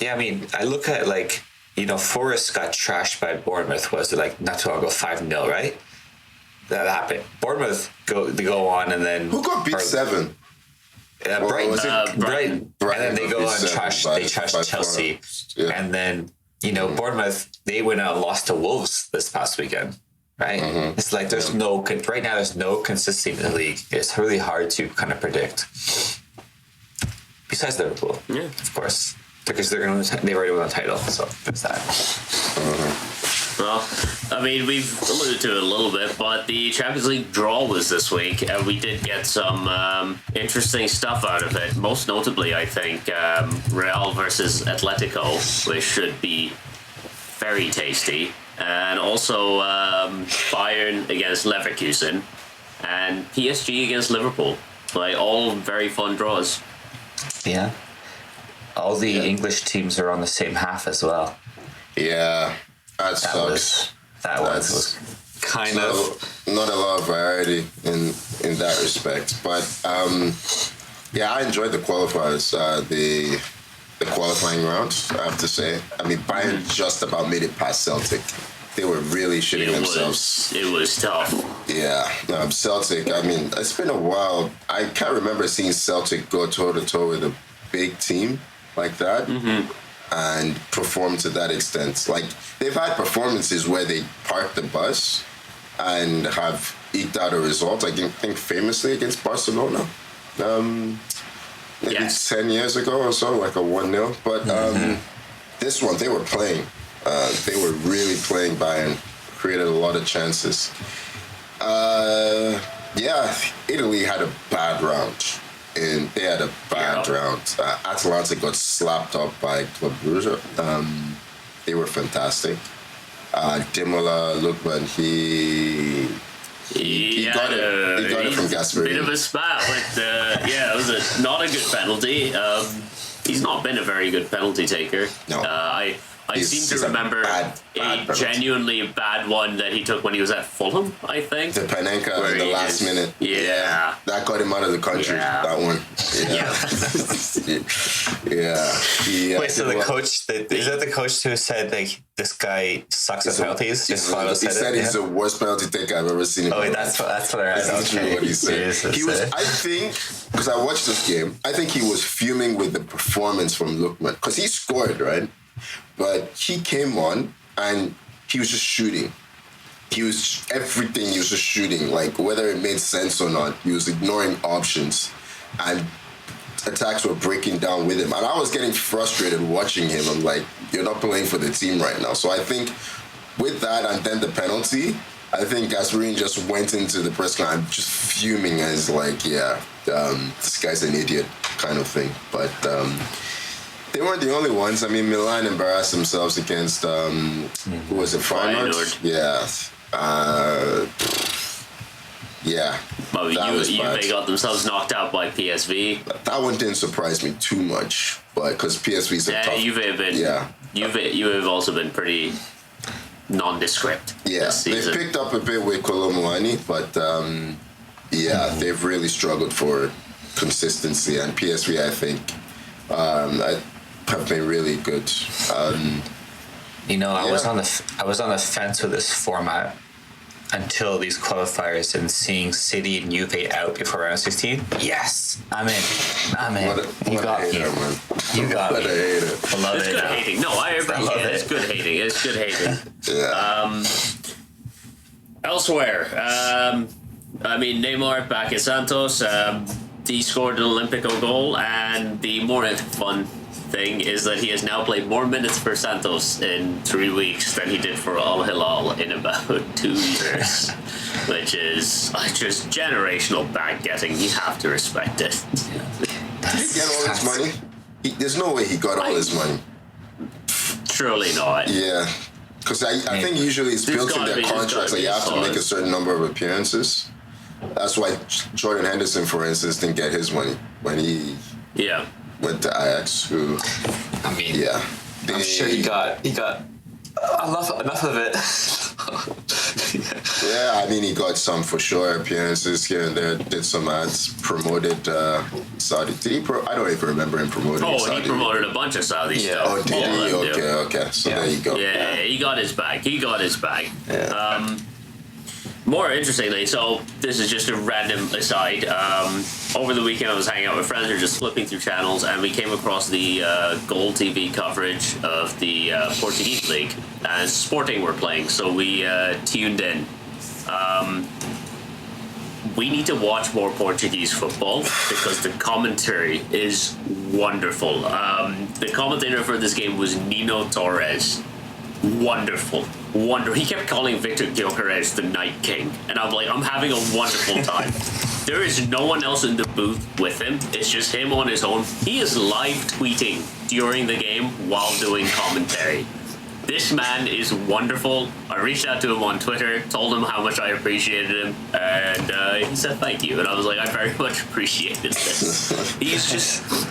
Yeah, I mean, I look at Forest got trashed by Bournemouth. Was it like not too long ago, 5-0, right? That happened. Bournemouth go on and then Who got beat 7? Brighton. was it? Brighton. And then they go on trash. They trash Chelsea, Yeah. and then Bournemouth. They went out and lost to Wolves this past weekend. Right? It's like there's right now. There's no consistency in the league. It's really hard to kind of predict. Besides Liverpool, of course, because they've already won the title, so there's that. Well, I mean, we've alluded to it a little bit, but the Champions League draw was this week, and we did get some interesting stuff out of it. Most notably, I think, Real versus Atletico, which should be very tasty. And also Bayern against Leverkusen, and PSG against Liverpool. Like, all very fun draws. Yeah. All the English teams are on the same half as well. Yeah, that sucks. That was kind of not a lot of variety in that respect, but I enjoyed the qualifiers, the qualifying rounds. I have to say, I mean, Bayern just about made it past Celtic. They were really shitting themselves. It was tough. Yeah, Celtic. I mean, it's been a while. I can't remember seeing Celtic go toe to toe with a big team like that and perform to that extent. Like, they've had performances where they park the bus and have eked out a result. I think famously against Barcelona, maybe 10 years ago or so, like a 1-0. But this one, they were playing. They were really playing Bayern, created a lot of chances. Italy had a bad round. And they had a bad round. Atalanta got slapped up by Club Brugge. They were fantastic. Demola Lookman, he got it from Gasperini. Bit of a spat with it was not a good penalty. He's not been a very good penalty taker. No. I seem to remember a genuinely bad one that he took when he was at Fulham, I think. The Panenka in the last minute. Yeah. That got him out of the country, that one. Yeah. Wait, so the coach, is that the coach who said, like, this guy sucks at penalties? He said he's the worst penalty taker I've ever seen. Oh, wait, that's what I read. That's literally what he said. He was, I think, because I watched this game, I think he was fuming with the performance from Lookman. Because he scored, right? But he came on and he was just shooting. Everything he was just shooting, like whether it made sense or not. He was ignoring options and attacks were breaking down with him. And I was getting frustrated watching him. I'm like, you're not playing for the team right now. So I think with that and then the penalty, I think Gasperini just went into the press conference just fuming as like, this guy's an idiot kind of thing. But they weren't the only ones. I mean, Milan embarrassed themselves against, who was it, Feyenoord? Yeah. Well, they got themselves knocked out by PSV. That one didn't surprise me too much, but because PSV's a tough... Juve have also been pretty nondescript this season. They've picked up a bit with Colomboani, but they've really struggled for consistency, and PSV, I think, have been really good. I was on the fence with this format until these qualifiers and seeing City and Juve out before round 16. Yes, I'm in. You got me. You got me. I love it. It's good hating. No, I appreciate it. It's good hating. It's good hating. Yeah. Elsewhere, Neymar back at Santos. He scored an Olympico goal, and the more fun thing is that he has now played more minutes for Santos in 3 weeks than he did for Al Hilal in about 2 years, which is just generational bag getting. You have to respect it. Did he get all his money? There's no way he got all his money. Surely not. Yeah, because I think usually it's built in their contracts that you have to make a certain number of appearances. That's why Jordan Henderson, for instance, didn't get his money when he went to Ajax. I'm sure he got enough of it. He got some for sure, appearances here and there, did some ads, promoted Saudi. I don't even remember him promoting Saudi. He promoted a bunch of Saudi stuff. Oh, did he? Okay. So there you go. Yeah, he got his bag. Yeah. More interestingly, so this is just a random aside. Over the weekend, I was hanging out with friends, we were just flipping through channels, and we came across the Gold TV coverage of the Portuguese league, and Sporting were playing, so we tuned in. We need to watch more Portuguese football because the commentary is wonderful. The commentator for this game was Nino Torres. Wonderful. He kept calling Victor Gyökeres the Night King, and I'm like, I'm having a wonderful time. There is no one else in the booth with him. It's just him on his own. He is live tweeting during the game while doing commentary. This man is wonderful. I reached out to him on Twitter, told him how much I appreciated him, and he said thank you. And I was like, I very much appreciated this.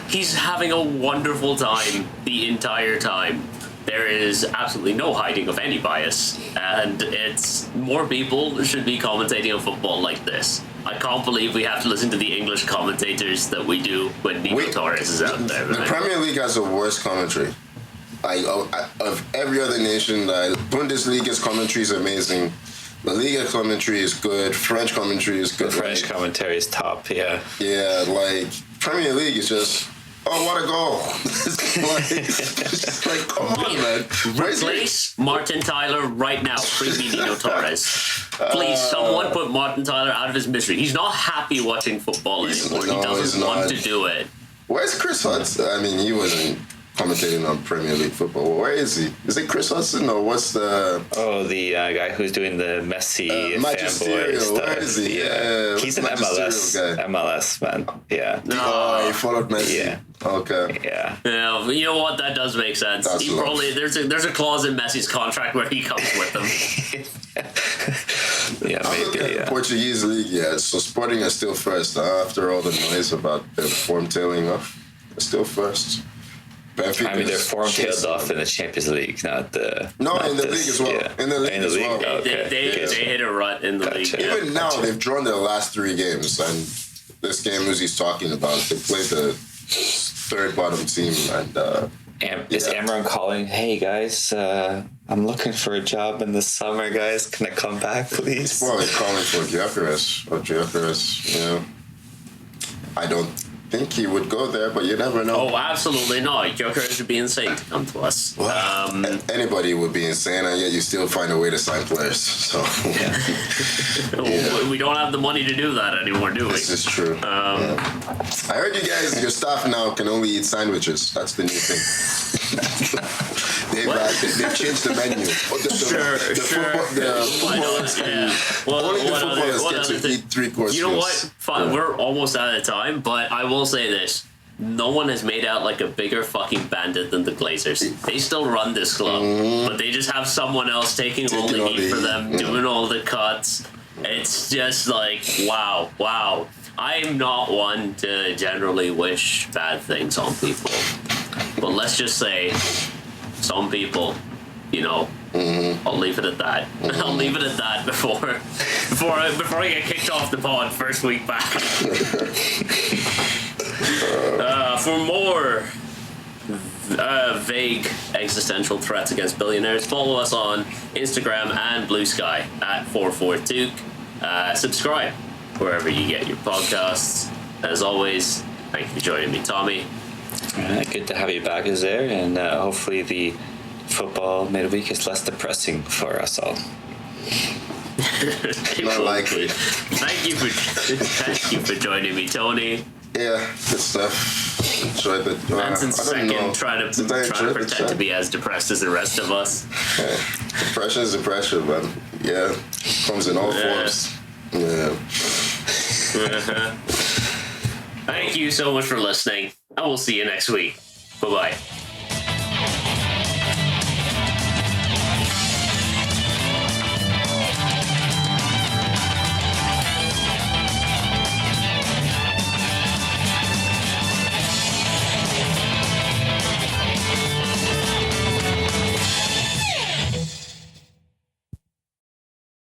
He's having a wonderful time the entire time. There is absolutely no hiding of any bias, and it's more people should be commentating on football like this. I can't believe we have to listen to the English commentators that we do when Nino Torres is out there. The Premier League has the worst commentary. Of every other nation, Bundesliga's commentary is amazing. La Liga commentary is good. French commentary is good. The French commentary is top, yeah. Yeah, Premier League is just... Oh, what a goal! It's like, come on, man. Replace Martin Tyler right now, freebie Nino Torres. Please, someone put Martin Tyler out of his misery. He's not happy watching football anymore. He doesn't want to do it. Where's Chris Hudson? I mean, he wasn't commentating on Premier League football. Where is he? Is it Chris Hudson or what's the... Oh, the guy who's doing the Messi fanboy stuff. Where is he? Yeah. He's an MLS man. Yeah. No. He followed Messi. Yeah. Okay. Yeah. Yeah. You know what? That does make sense. That's probably there's a clause in Messi's contract where he comes with them. Yeah, maybe. Yeah. Portuguese league, so Sporting is still first after all the noise about their form tailing off. They're still first. Benfica I mean, their is form tailed chasing off them. in the Champions League, not the. No, not in the this, league as well. yeah. In the league as well. Okay. They hit a rut in the Gotcha. league. Yeah. Even now, they've drawn their last 3 games, and this game Uzi's talking about, they played the third bottom team, and Is Emron calling? Hey guys, I'm looking for a job in the summer, guys. Can I come back, please? well, they're calling for Gyökeres, you know. I don't think he would go there, but you never know. Oh, absolutely not. Gyökeres would be insane to come to us. Anybody would be insane, and yet you still find a way to sign players. So We don't have the money to do that anymore, do we? this is true. I heard you guys, your staff now can only eat sandwiches. That's the new thing. They've changed the menu. Sure. The footballers can, only the footballers get to eat 3-course You know meals. what? Fine, we're almost out of time, but I will say this. No one has made out like a bigger fucking bandit than the Glazers. They still run this club, but they just have someone else taking all the heat for them, doing all the cuts. It's just like, wow. I'm not one to generally wish bad things on people. But let's just say some people, you know, I'll leave it at that. I'll leave it at that before I get kicked off the pod first week back. For more vague existential threats against billionaires, follow us on Instagram and Blue Sky at 44Took. Subscribe wherever you get your podcasts. As always, thank you for joining me, Tommy. Good to have you back, is there? And hopefully the football midweek is less depressing for us all. Not likely. Thank you for joining me, Tony. Yeah, good stuff. Enjoyed the. Manson second, trying to Did I enjoy the pretend chat? to be as depressed as the rest of us. Depression is depression, man. Yeah, comes in all forms. Yeah. Thank you so much for listening. I will see you next week. Bye-bye.